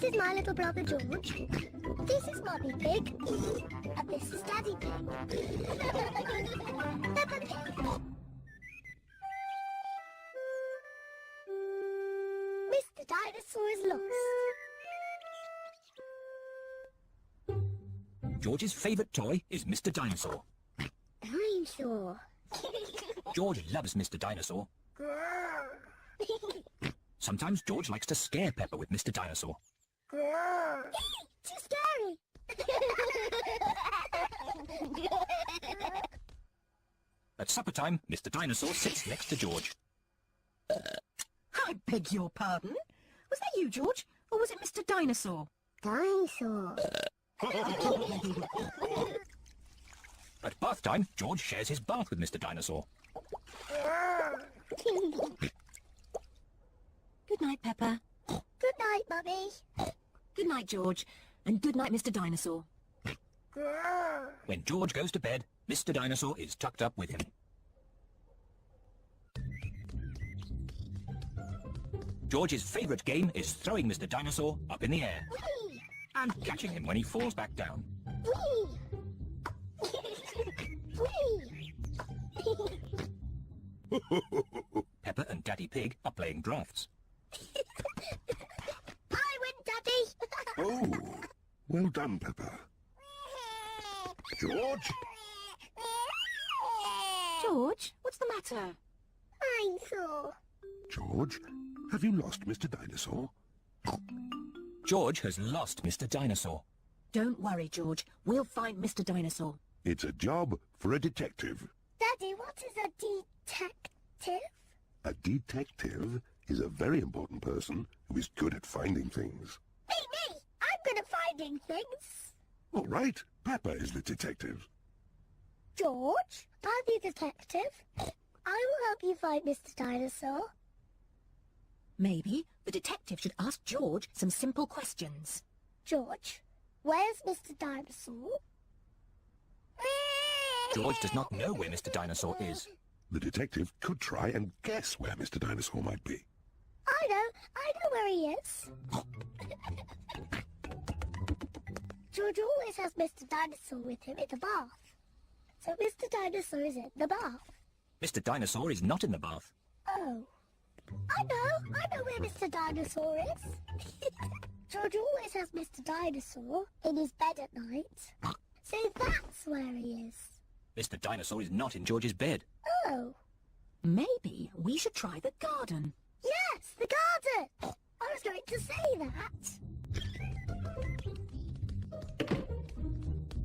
is my little brother George. This is Mummy Pig. And this is Daddy Pig. Peppa Pig. Mr. Dinosaur is lost. George's favourite toy is Mr. Dinosaur. Dinosaur. George loves Mr. Dinosaur. Sometimes George likes to scare Peppa with Mr. Dinosaur. Too scary. At supper time, Mr. Dinosaur sits next to George. I beg your pardon? Was that you, George? Or was it Mr. Dinosaur? Dinosaur. At bath time, George shares his bath with Mr. Dinosaur. Good night, Peppa. Good night, Mummy. Good night, George. And good night, Mr. Dinosaur. When George goes to bed, Mr. Dinosaur is tucked up with him. George's favourite game is throwing Mr. Dinosaur up in the air Whee! and catching him when he falls back down. Whee! Whee! Peppa and Daddy Pig are playing drafts. I win, Daddy. Oh, well done, Peppa. George? George, what's the matter? Dinosaur. George, have you lost Mr. Dinosaur? George has lost Mr. Dinosaur. Don't worry, George. We'll find Mr. Dinosaur. It's a job for a detective. Daddy, what is a detective? A detective is a very important person who is good at finding things. Me! I'm good at finding things. All right, Peppa is the detective. George, I'll be detective. I will help you find Mr. Dinosaur. Maybe the detective should ask George some simple questions. George, where's Mr. Dinosaur? George does not know where Mr. Dinosaur is. The detective could try and guess where Mr. Dinosaur might be. I know where he is. George always has Mr. Dinosaur with him in the bath. So Mr. Dinosaur is in the bath. Mr. Dinosaur is not in the bath. Oh. I know where Mr. Dinosaur is. George always has Mr. Dinosaur in his bed at night. So that's where he is. Mr. Dinosaur is not in George's bed. Oh. Maybe we should try the garden. Yes, the garden. I was going to say that.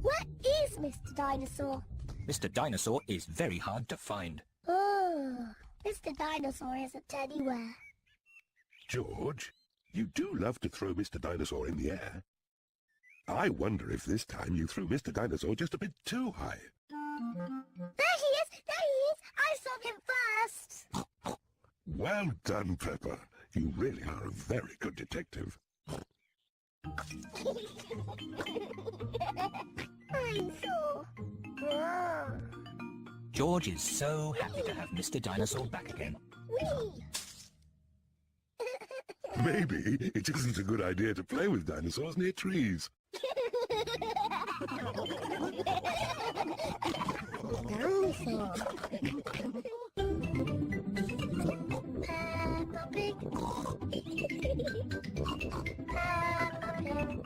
Where is Mr. Dinosaur? Mr. Dinosaur is very hard to find. Oh, Mr. Dinosaur isn't anywhere. George, you do love to throw Mr. Dinosaur in the air. I wonder if this time you threw Mr. Dinosaur just a bit too high. There he is! I saw him first! Well done, Peppa. You really are a very good detective. Dinosaur! George is so happy to have Mr. Dinosaur back again. Whee! Maybe it isn't a good idea to play with dinosaurs near trees. Dinosaur! Peppa Pig! Peppa Pig!